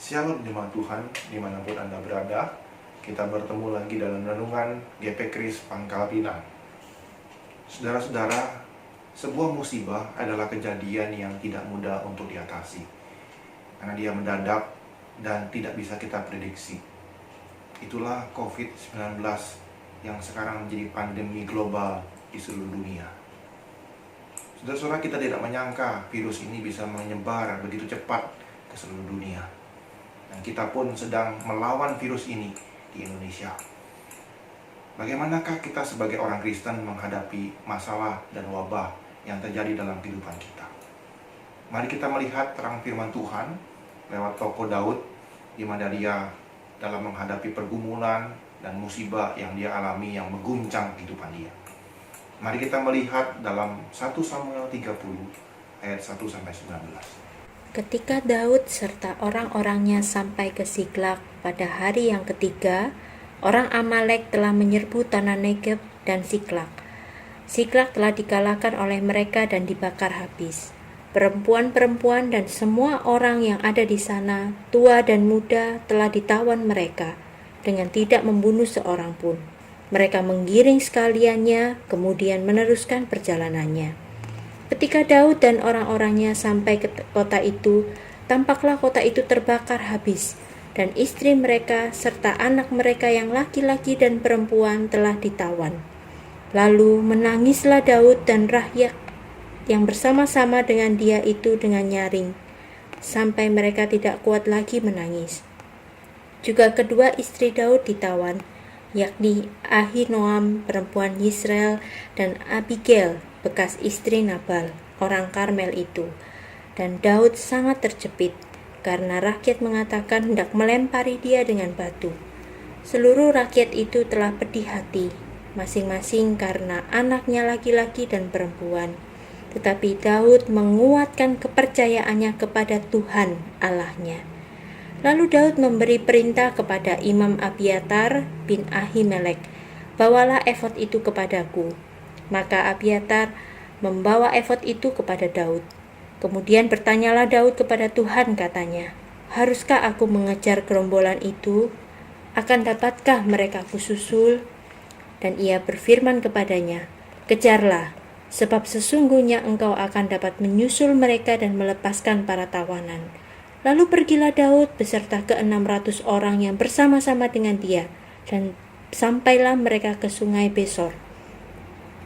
Shalom jemaat Tuhan, dimanapun Anda berada. Kita bertemu lagi dalam renungan GP Kris Pangkal Pinang. Saudara-saudara, sebuah musibah adalah kejadian yang tidak mudah untuk diatasi, karena dia mendadak dan tidak bisa kita prediksi. Itulah COVID-19 yang sekarang menjadi pandemi global di seluruh dunia. Saudara-saudara, kita tidak menyangka virus ini bisa menyebar begitu cepat ke seluruh dunia. Dan kita pun sedang melawan virus ini di Indonesia. Bagaimanakah kita sebagai orang Kristen menghadapi masalah dan wabah yang terjadi dalam kehidupan kita? Mari kita melihat terang firman Tuhan lewat tokoh Daud, di mana dia dalam menghadapi pergumulan dan musibah yang dia alami yang mengguncang kehidupan dia. Mari kita melihat dalam 1 Samuel 30 ayat 1-19. Ketika Daud serta orang-orangnya sampai ke Siklag pada hari yang ketiga, orang Amalek telah menyerbu tanah Negeb dan Siklag. Siklag telah dikalahkan oleh mereka dan dibakar habis. Perempuan-perempuan dan semua orang yang ada di sana, tua dan muda, telah ditawan mereka dengan tidak membunuh seorang pun. Mereka menggiring sekaliannya, kemudian meneruskan perjalanannya. Ketika Daud dan orang-orangnya sampai ke kota itu, tampaklah kota itu terbakar habis, dan istri mereka serta anak mereka yang laki-laki dan perempuan telah ditawan. Lalu menangislah Daud dan rakyat yang bersama-sama dengan dia itu dengan nyaring, sampai mereka tidak kuat lagi menangis. Juga kedua istri Daud ditawan, yakni Ahinoam perempuan Yisrael dan Abigail bekas istri Nabal orang Karmel itu. Dan Daud sangat terjepit karena rakyat mengatakan hendak melempari dia dengan batu. Seluruh rakyat itu telah pedih hati masing-masing karena anaknya laki-laki dan perempuan. Tetapi Daud menguatkan kepercayaannya kepada Tuhan Allahnya. Lalu Daud memberi perintah kepada Imam Abiatar bin Ahimelek, "Bawalah efod itu kepadaku." Maka Abiatar membawa efod itu kepada Daud. Kemudian bertanyalah Daud kepada Tuhan, katanya, "Haruskah aku mengejar gerombolan itu? Akan dapatkah mereka kususul?" Dan ia berfirman kepadanya, "Kejarlah, sebab sesungguhnya engkau akan dapat menyusul mereka dan melepaskan para tawanan." Lalu pergilah Daud beserta ke-600 orang yang bersama-sama dengan dia, dan sampailah mereka ke sungai Besor.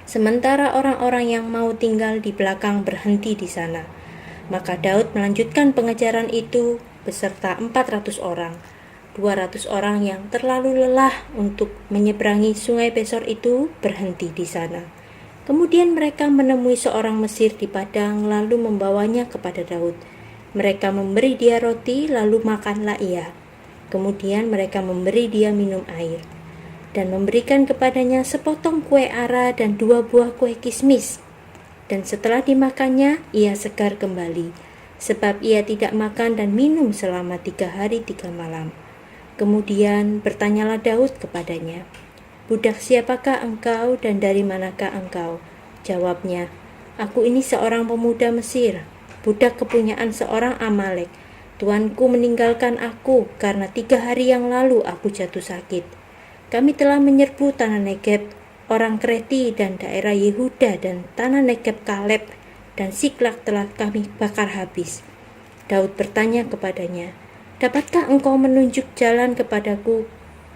Sementara orang-orang yang mau tinggal di belakang berhenti di sana. Maka Daud melanjutkan pengejaran itu beserta 400 orang. 200 orang yang terlalu lelah untuk menyeberangi sungai Besor itu berhenti di sana. Kemudian mereka menemui seorang Mesir di padang lalu membawanya kepada Daud. Mereka memberi dia roti, lalu makanlah ia. Kemudian mereka memberi dia minum air, dan memberikan kepadanya sepotong kue ara dan 2 buah kue kismis. Dan setelah dimakannya, ia segar kembali, sebab ia tidak makan dan minum selama 3 hari 3 malam. Kemudian bertanyalah Daud kepadanya, "Budak siapakah engkau dan dari manakah engkau?" Jawabnya, "Aku ini seorang pemuda Mesir, budak kepunyaan seorang Amalek. Tuanku meninggalkan aku karena 3 hari yang lalu aku jatuh sakit. Kami telah menyerbu tanah Negeb, orang Kreti dan daerah Yehuda dan tanah Negeb Kaleb, dan Siklag telah kami bakar habis." Daud bertanya kepadanya, "Dapatkah engkau menunjuk jalan kepadaku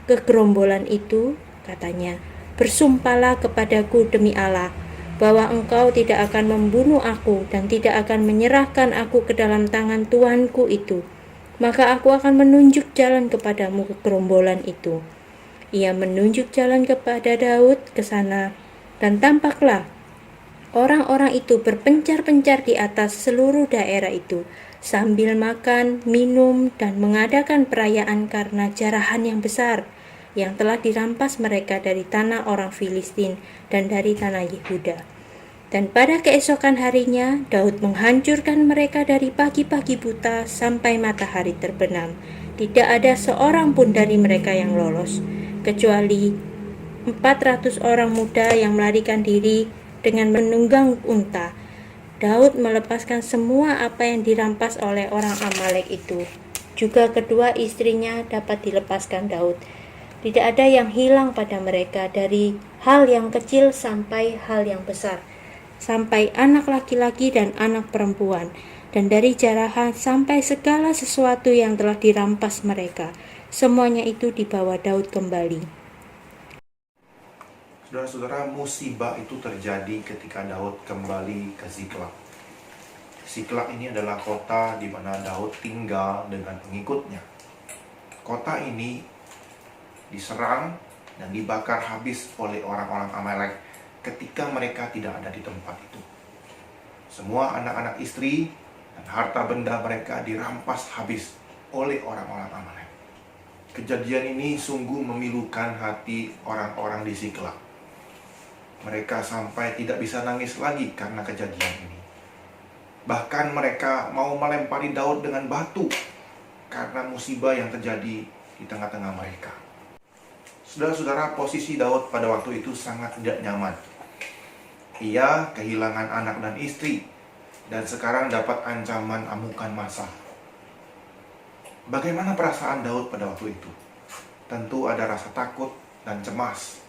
ke gerombolan itu?" Katanya, "Bersumpahlah kepadaku demi Allah, bahwa engkau tidak akan membunuh aku dan tidak akan menyerahkan aku ke dalam tangan tuanku itu. Maka aku akan menunjuk jalan kepadamu ke gerombolan itu." Ia menunjuk jalan kepada Daud ke sana, dan tampaklah orang-orang itu berpencar-pencar di atas seluruh daerah itu, sambil makan, minum, dan mengadakan perayaan karena jarahan yang besar yang telah dirampas mereka dari tanah orang Filistin dan dari tanah Yehuda. Dan pada keesokan harinya, Daud menghancurkan mereka dari pagi-pagi buta sampai matahari terbenam. Tidak ada seorang pun dari mereka yang lolos, kecuali 400 orang muda yang melarikan diri dengan menunggang unta. Daud melepaskan semua apa yang dirampas oleh orang Amalek itu. Juga kedua istrinya dapat dilepaskan Daud. Tidak ada yang hilang pada mereka, dari hal yang kecil sampai hal yang besar, sampai anak laki-laki dan anak perempuan, dan dari jarahan sampai segala sesuatu yang telah dirampas mereka. Semuanya itu dibawa Daud kembali. Saudara-saudara, musibah itu terjadi ketika Daud kembali ke Ziklag. Ziklag ini adalah kota di mana Daud tinggal dengan pengikutnya. Kota ini diserang dan dibakar habis oleh orang-orang Amalek ketika mereka tidak ada di tempat itu. Semua anak-anak istri dan harta benda mereka dirampas habis oleh orang-orang Amalek. Kejadian ini sungguh memilukan hati orang-orang di Ziklag. Mereka sampai tidak bisa nangis lagi karena kejadian ini. Bahkan mereka mau melempari Daud dengan batu karena musibah yang terjadi di tengah-tengah mereka. Saudara-saudara, posisi Daud pada waktu itu sangat tidak nyaman. Ia kehilangan anak dan istri, dan sekarang dapat ancaman amukan massa. Bagaimana perasaan Daud pada waktu itu? Tentu ada rasa takut dan cemas.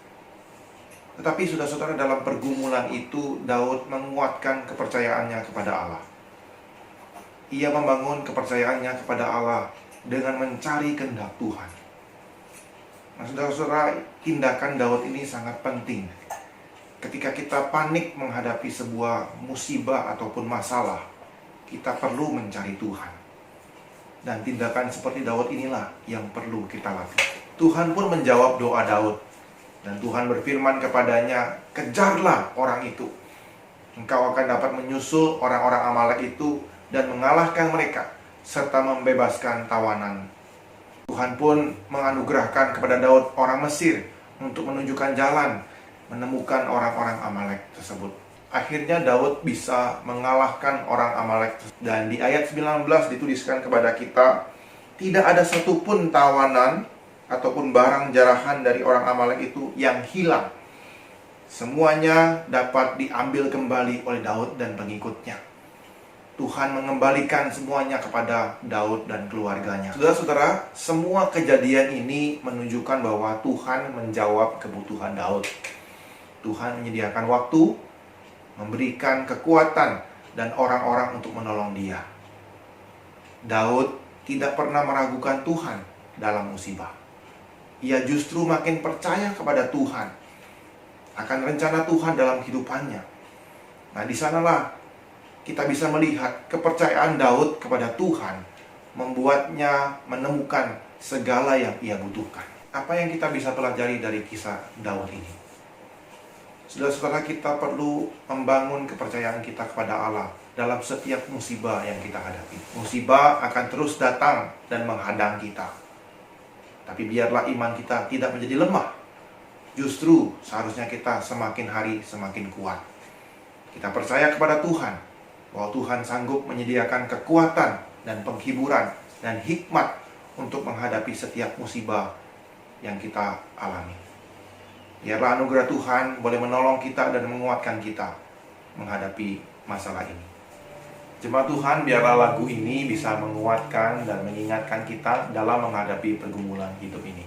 Tetapi saudara-saudara, dalam pergumulan itu Daud menguatkan kepercayaannya kepada Allah. Ia membangun kepercayaannya kepada Allah dengan mencari kehendak Tuhan. Nah, saudara-saudara, tindakan Daud ini sangat penting. Ketika kita panik menghadapi sebuah musibah ataupun masalah, kita perlu mencari Tuhan. Dan tindakan seperti Daud inilah yang perlu kita latih. Tuhan pun menjawab doa Daud. Dan Tuhan berfirman kepadanya, kejarlah orang itu. Engkau akan dapat menyusul orang-orang Amalek itu dan mengalahkan mereka, serta membebaskan tawanan. Tuhan pun menganugerahkan kepada Daud orang Mesir untuk menunjukkan jalan, menemukan orang-orang Amalek tersebut. Akhirnya Daud bisa mengalahkan orang Amalek. Dan di ayat 19 dituliskan kepada kita, tidak ada satupun tawanan ataupun barang jarahan dari orang Amalek itu yang hilang. Semuanya dapat diambil kembali oleh Daud dan pengikutnya. Tuhan mengembalikan semuanya kepada Daud dan keluarganya. Saudara-saudara, semua kejadian ini menunjukkan bahwa Tuhan menjawab kebutuhan Daud. Tuhan menyediakan waktu, memberikan kekuatan dan orang-orang untuk menolong dia. Daud tidak pernah meragukan Tuhan dalam musibah. Ia justru makin percaya kepada Tuhan akan rencana Tuhan dalam kehidupannya. Nah, di sanalah kita bisa melihat kepercayaan Daud kepada Tuhan membuatnya menemukan segala yang ia butuhkan. Apa yang kita bisa pelajari dari kisah Daud ini? Saudara-saudara, kita perlu membangun kepercayaan kita kepada Allah dalam setiap musibah yang kita hadapi. Musibah akan terus datang dan menghadang kita. Tapi biarlah iman kita tidak menjadi lemah. Justru seharusnya kita semakin hari semakin kuat. Kita percaya kepada Tuhan bahwa Tuhan sanggup menyediakan kekuatan dan penghiburan dan hikmat untuk menghadapi setiap musibah yang kita alami. Biarlah anugerah Tuhan boleh menolong kita dan menguatkan kita menghadapi masalah ini. Jemaat Tuhan, biarlah lagu ini bisa menguatkan dan mengingatkan kita dalam menghadapi pergumulan hidup ini.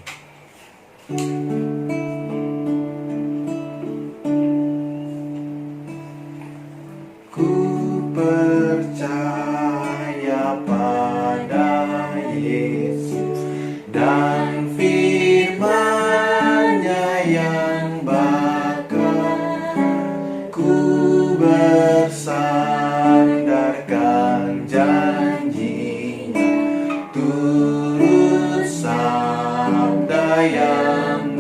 Percaya pada Yesus dan firman-Nya yang bakal ku bersandarkan janji-Nya, turut sabda yang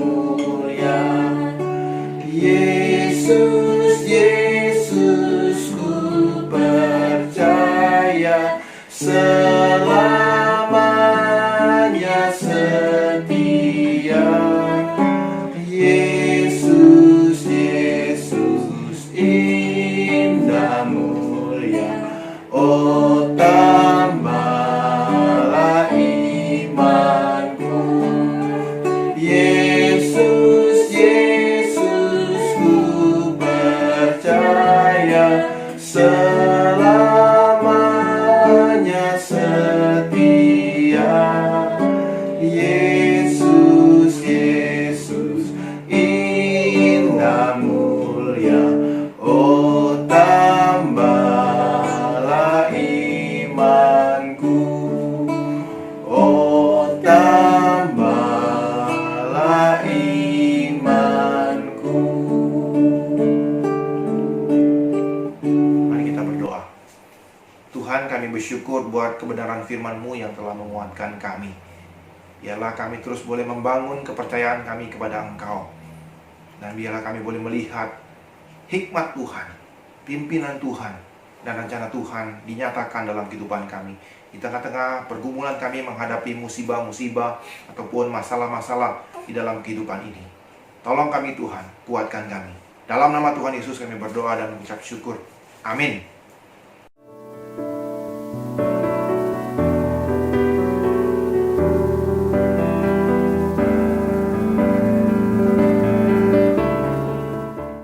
bersyukur buat kebenaran firman-Mu yang telah menguatkan kami. Biarlah kami terus boleh membangun kepercayaan kami kepada Engkau. Dan biarlah kami boleh melihat hikmat Tuhan, pimpinan Tuhan, dan rencana Tuhan dinyatakan dalam kehidupan kami. Di tengah-tengah pergumulan kami menghadapi musibah-musibah ataupun masalah-masalah di dalam kehidupan ini. Tolong kami Tuhan, kuatkan kami. Dalam nama Tuhan Yesus kami berdoa dan mengucap syukur. Amin.